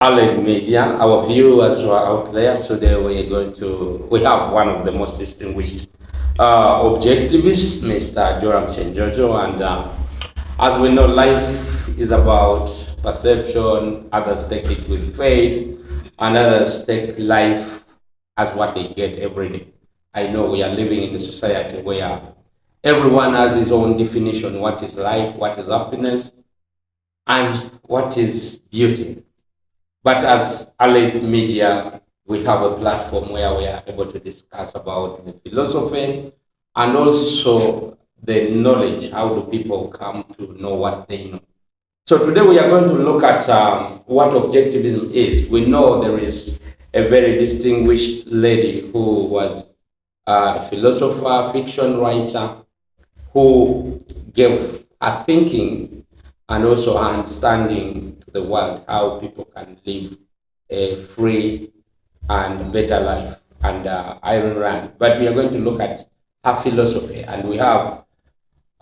Allied Media, our viewers who are out there today, we have one of the most distinguished objectivists, Mr. Joram Chenjojo, and as we know, life is about perception. Others take it with faith, and others take life as what they get every day. I know we are living in a society where everyone has his own definition: what is life, what is happiness, and what is beauty. But as Allied Media, we have a platform where we are able to discuss about the philosophy and also the knowledge. How do people come to know what they know? So today we are going to look at what objectivism is. We know there is a very distinguished lady who was a philosopher, fiction writer, who gave her thinking and also her understanding to the world how people can live a free and better life under Iron Rand. But we are going to look at her philosophy, and we have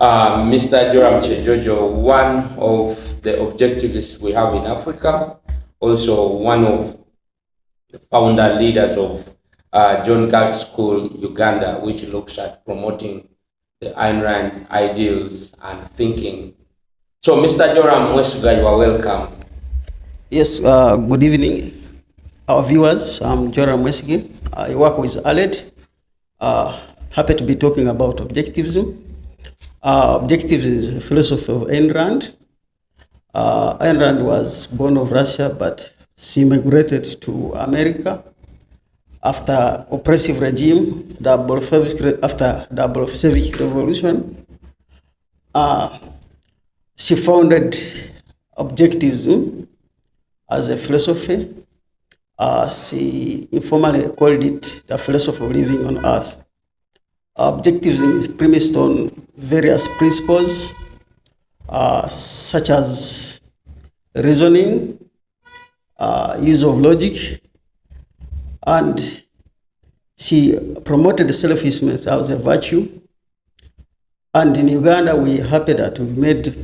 Mr. Joram Chejojo, one of the objectivists we have in Africa, also one of the founder leaders of John Galt School, Uganda, which looks at promoting the Ayn Rand ideals and thinking. So, Mr. Joram Mwesiga, you are welcome. Yes, good evening, our viewers. I'm Joram Mwesiga. I work with Aled. Happy to be talking about objectivism. Objectivism is a philosophy of Ayn Rand. Ayn Rand was born of Russia, but she migrated to America after oppressive regime, after the Bolshevik Revolution. She founded Objectivism as a philosophy. She informally called it the philosophy of living on earth. Objectivism is premised on various principles such as reasoning, use of logic, and she promoted selfishness as a virtue. And in Uganda, we're happy that we've made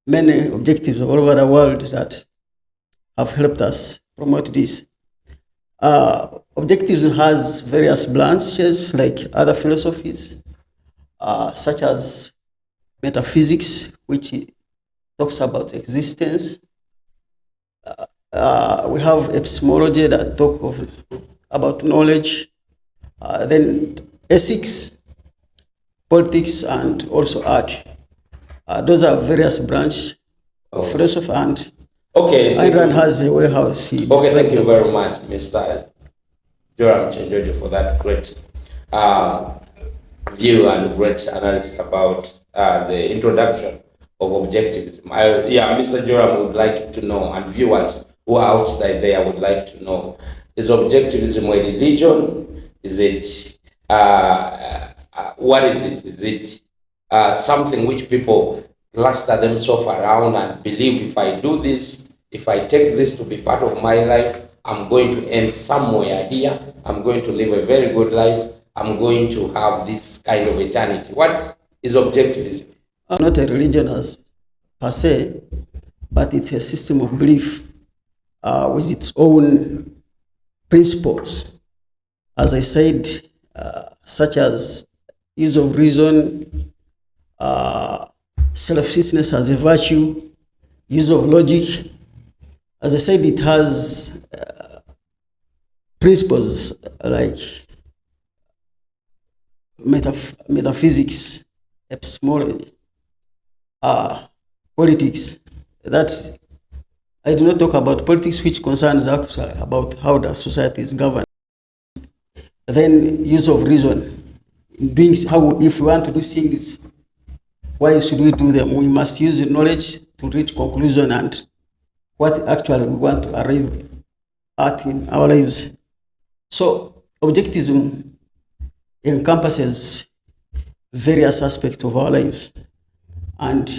many objectives all over the world that have helped us promote this. Objectivism has various branches like other philosophies, such as metaphysics, which talks about existence. We have epistemology that talk about knowledge. Then ethics, politics, and also art. Those are various branches of philosophy, and Ayn Rand has a way how she. Okay, thank you very much, Mr. Joram Chenjojo, for that great view and great analysis about the introduction of objectivism. Mr. Joram would like to know, and viewers who are outside there would like to know, is objectivism a religion? Is it, what is it? Is it something which people cluster themselves around and believe, if I do this, if I take this to be part of my life, I'm going to end somewhere here, I'm going to live a very good life, I'm going to have this kind of eternity? What is objectivism? Not a religion as per se, but it's a system of belief with its own principles. As I said, such as use of reason, selflessness as a virtue, use of logic. As I said, it has principles like metaphysics, epistemology, politics. That I do not talk about politics, which concerns actually about how the society is governed. Then use of reason, doing how, if we want to do things, why should we do them? We must use knowledge to reach conclusion and what actually we want to arrive at in our lives. So objectivism encompasses various aspects of our lives, and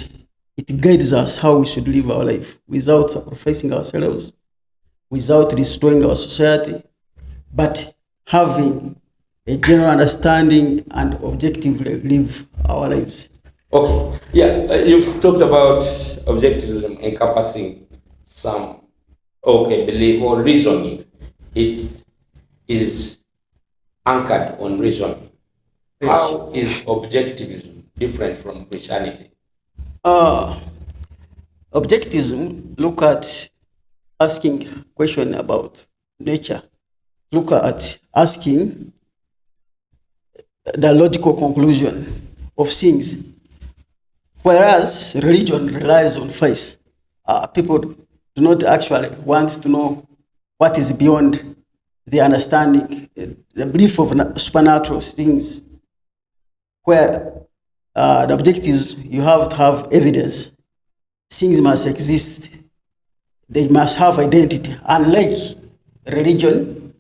it guides us how we should live our life without sacrificing ourselves, without destroying our society, but having a general understanding and objectively live our lives. Okay, you've talked about objectivism encompassing some, okay, belief or reasoning. It is anchored on reasoning. Yes. How is objectivism different from Christianity? Uh, Objectivism look at asking question about nature. Look at asking the logical conclusion of things, whereas religion relies on faith. People do not actually want to know what is beyond the understanding, the belief of supernatural things, where the objectives, you have to have evidence. Things must exist. They must have identity. Unlike religion,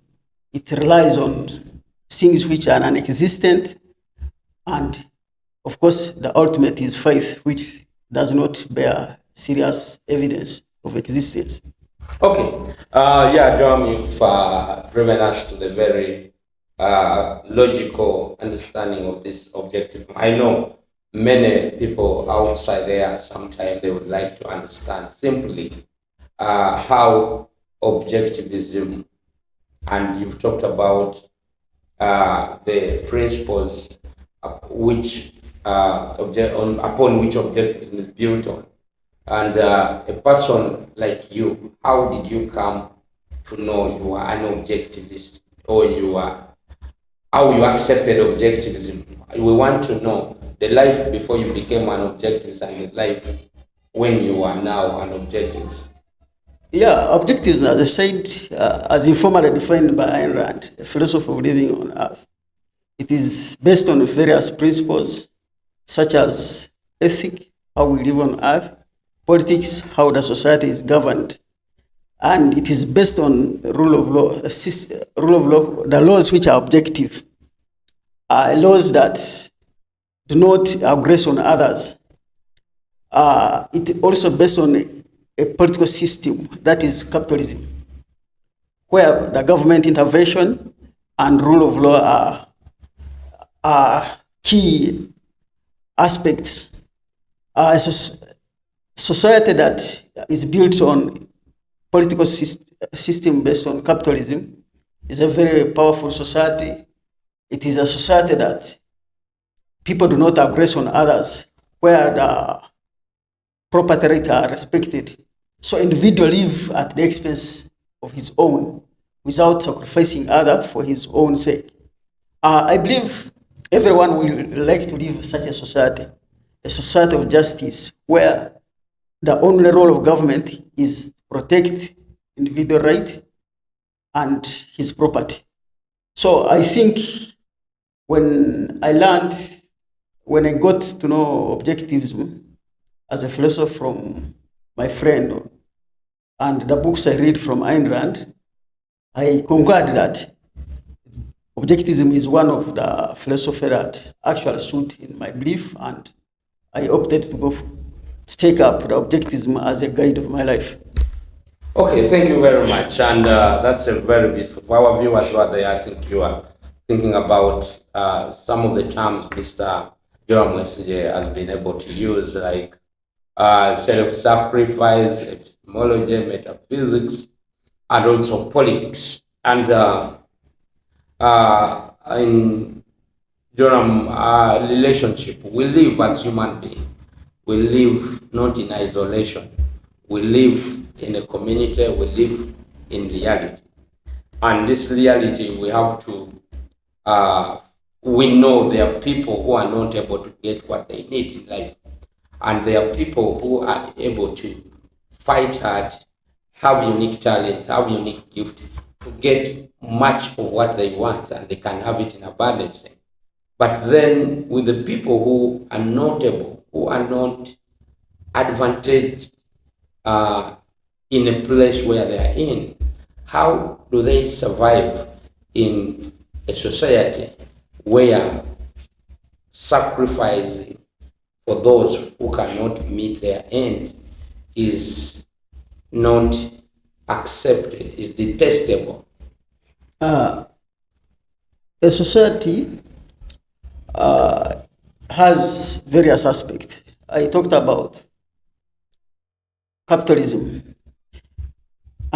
it relies on things which are non-existent, and of course, the ultimate is faith, which does not bear serious evidence of existence. Okay. Yeah, John, you've driven us to the very logical understanding of this objective. I know many people outside there sometimes they would like to understand simply how objectivism, and you've talked about the principles which upon which objectivism is built on. And a person like you, how did you come to know you are an objectivist, or you are how you accepted objectivism? We want to know the life before you became an objectivist and the life when you are now an objectivist. Yeah, objectives, as I said, as informally defined by Ayn Rand, a philosophy of living on earth. It is based on various principles such as ethic, how we live on earth, politics, how the society is governed, and it is based on rule of law, rule of law, the laws which are objective, laws that do not aggress on others. It also based on a political system that is capitalism, where the government intervention and rule of law are key aspects. A society that is built on political system based on capitalism is a very powerful society. It is a society that people do not aggress on others, where the property rights are respected. So individual live at the expense of his own without sacrificing other for his own sake. I believe everyone will like to live such a society of justice, where the only role of government is to protect individual rights and his property. So I think when I learned, when I got to know objectivism as a philosopher from my friend and the books I read from Ayn Rand, I concurred that objectivism is one of the philosophy that actually suit in my belief, and I opted to take up the objectivism as a guide of my life. Okay, thank you very much. And that's a very beautiful. For our viewers who are there, I think you are thinking about some of the terms Mr. Joram Wesley has been able to use, like self-sacrifice, epistemology, metaphysics, and also politics. And in Joram relationship, we live as human beings. We live not in isolation. We live in a community. We live in reality. And this reality, we have to, we know there are people who are not able to get what they need in life. And there are people who are able to fight hard, have unique talents, have unique gifts to get much of what they want, and they can have it in abundance. But then with the people who are not able, who are not advantaged in a place where they are in, how do they survive in a society where sacrificing for those who cannot meet their ends is not accepted, is detestable? A society has various aspects. I talked about capitalism.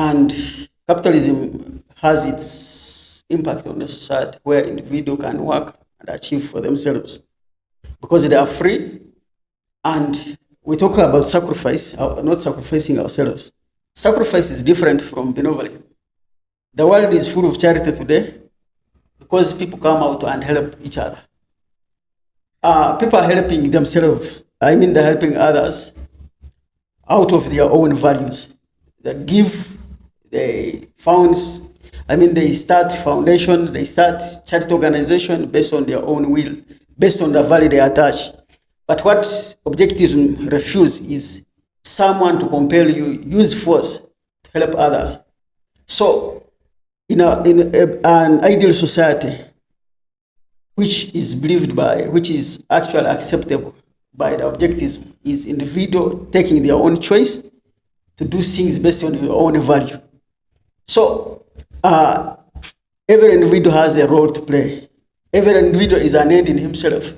And capitalism has its impact on the society where individual can work and achieve for themselves because they are free. And we talk about sacrifice, not sacrificing ourselves. Sacrifice is different from benevolence. The world is full of charity today because people come out and help each other. People are helping themselves. I mean, they're helping others out of their own values. They give, they found, they start foundations, they start charity organization based on their own will, based on the value they attach. But what objectivism refuses is someone to compel you, use force to help others. So, an ideal society, which is actually acceptable by the objectivism, is individual taking their own choice to do things based on your own value. So, every individual has a role to play. Every individual is an end in himself,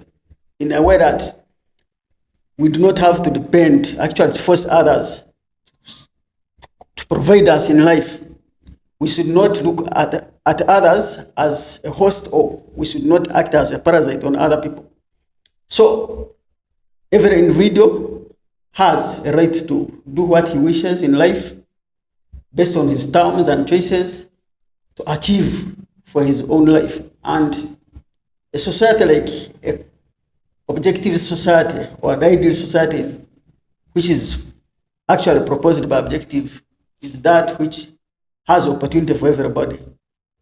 in a way that we do not have to depend, actually, to force others to provide us in life. We should not look at others as a host, or we should not act as a parasite on other people. So, every individual has a right to do what he wishes in life based on his terms and choices to achieve for his own life. And a society like a objective society or an ideal society, which is actually proposed by objective, is that which has opportunity for everybody.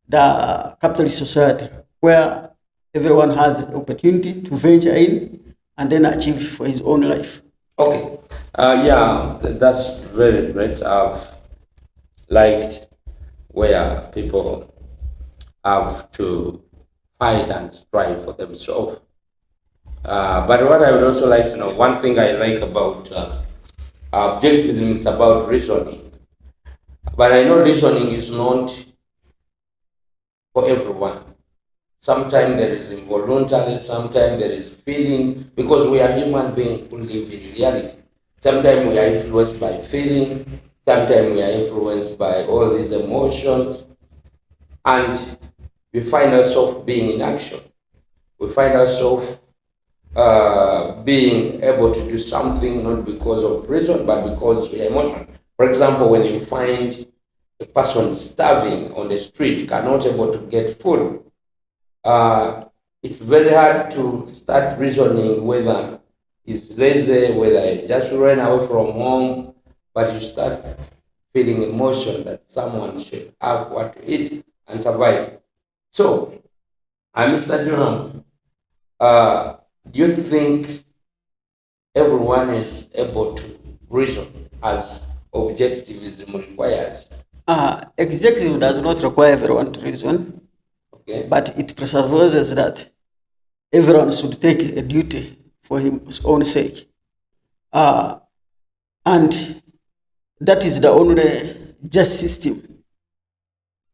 The capitalist society, where everyone has opportunity to venture in and then achieve for his own life. Okay. Yeah, that's very great. I've liked where people have to fight and strive for themselves. But what I would also like to know, one thing I like about objectivism, it's about reasoning. But I know reasoning is not for everyone. Sometimes there is involuntary, sometimes there is feeling, because we are human beings who live in reality. Sometimes we are influenced by feeling, sometimes we are influenced by all these emotions, and we find ourselves being in action. We find ourselves being able to do something not because of reason, but because we are emotional. For example, when you find a person starving on the street, cannot able to get food, it's very hard to start reasoning whether he's lazy, whether he just ran away from home, but you start feeling emotion that someone should have what to eat and survive. So, Mr. Durham, do you think everyone is able to reason as objectivism requires? Objectivism does not require everyone to reason, Okay. but it presupposes that everyone should take a duty for his own sake. And that is the only just system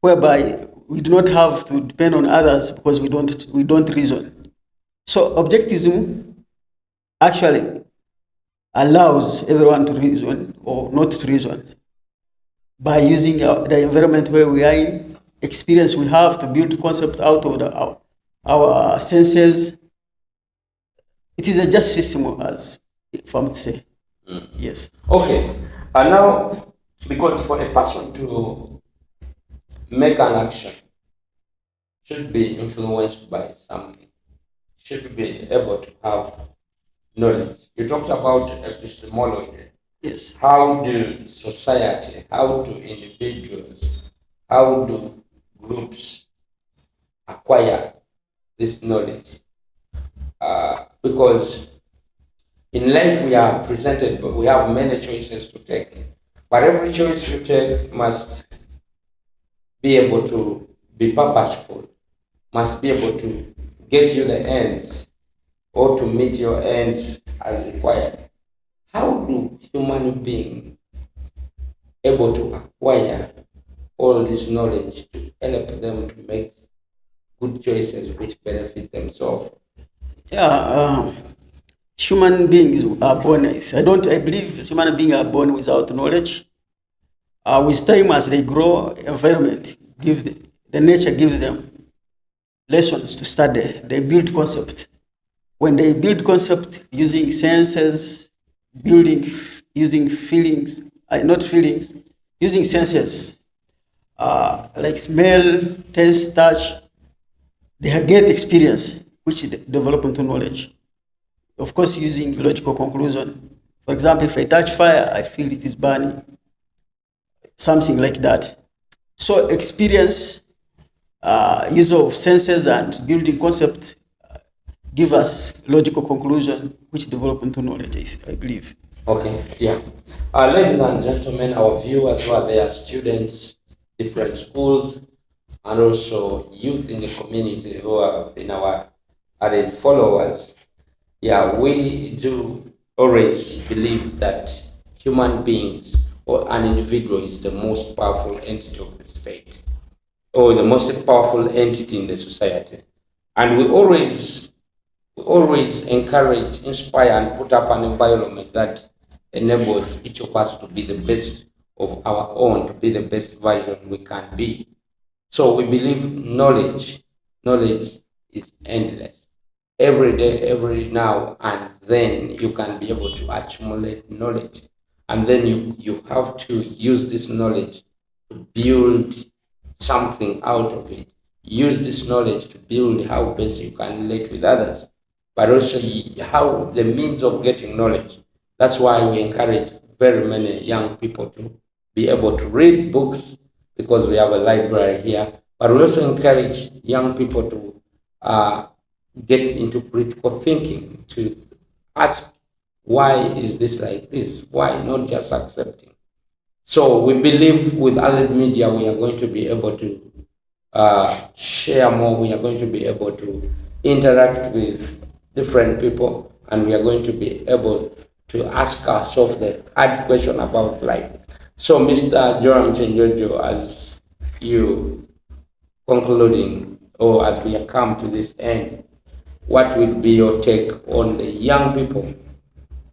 whereby we do not have to depend on others because we don't reason. So objectivism actually allows everyone to reason or not to reason by using the environment where we are in, experience we have to build concept out of our senses. It is a just system, as if I'm to say. Yes. Okay. And now, because for a person to make an action, should be influenced by something, should be able to have knowledge. You talked about epistemology. Yes. How do society, how do individuals, how do groups acquire this knowledge? Because in life we are presented, but we have many choices to take. But every choice you take must be able to be purposeful, must be able to get you the ends or to meet your ends as required. How do human beings able to acquire all this knowledge to help them to make good choices which benefit themselves? Yeah. Human beings are born. I believe human beings are born without knowledge. With time, as they grow, environment the nature gives them lessons to study. They build concept. When they build concept using senses, using feelings, not feelings, using senses like smell, taste, touch, they get experience, which develop into knowledge. Of course, using logical conclusion. For example, if I touch fire, I feel it is burning, something like that. So experience, use of senses and building concept give us logical conclusion, which develop into knowledge, I believe. Okay, yeah. Ladies and gentlemen, our viewers who are there, students, different schools, and also youth in the community who have been our added followers. Yeah, we do always believe that human beings or an individual is the most powerful entity of the state or the most powerful entity in the society. And we always encourage, inspire, and put up an environment that enables each of us to be the best of our own, to be the best version we can be. So we believe knowledge is endless. Every day, every now and then, you can be able to accumulate knowledge. And then you have to use this knowledge to build something out of it. Use this knowledge to build how best you can relate with others, but also how the means of getting knowledge. That's why we encourage very many young people to be able to read books, because we have a library here. But we also encourage young people to get into critical thinking, to ask, why is this like this? Why not just accepting? So we believe with Allied Media, we are going to be able to share more. We are going to be able to interact with different people, and we are going to be able to ask ourselves the hard question about life. So, Mr. Joram Chenjojo, as you concluding, or as we have come to this end, what will be your take on the young people?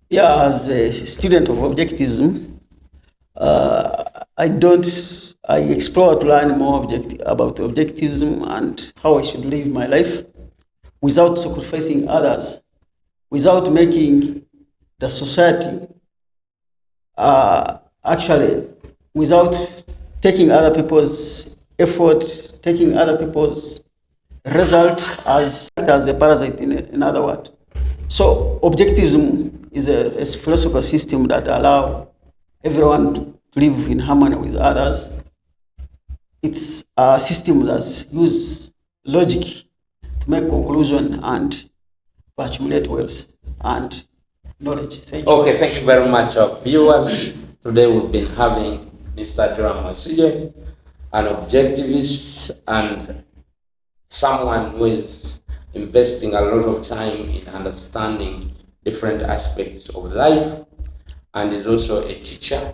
Yeah, as a student of Objectivism, I explore to learn more about Objectivism and how I should live my life without sacrificing others, without making the society, actually, without taking other people's effort, taking other people's result as a parasite, in other words. So Objectivism is a philosophical system that allow everyone to live in harmony with others. It's a system that use logic to make conclusion and to accumulate wealth and knowledge. Thank you. Okay, thank you very much, viewers. Today we've been having Mr. Joram Masije, an objectivist and someone who is investing a lot of time in understanding different aspects of life, and is also a teacher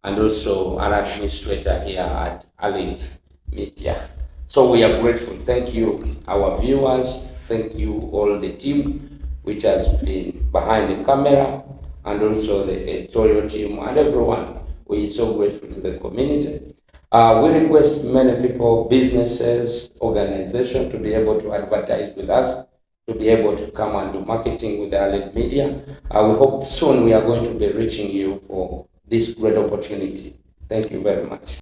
and also an administrator here at Allied Media. So we are grateful. Thank you, our viewers. Thank you, all the team which has been behind the camera, and also the editorial team and everyone. We are so grateful to the community. We request many people, businesses, organizations to be able to advertise with us, to be able to come and do marketing with the Allied Media. We hope soon we are going to be reaching you for this great opportunity. Thank you very much.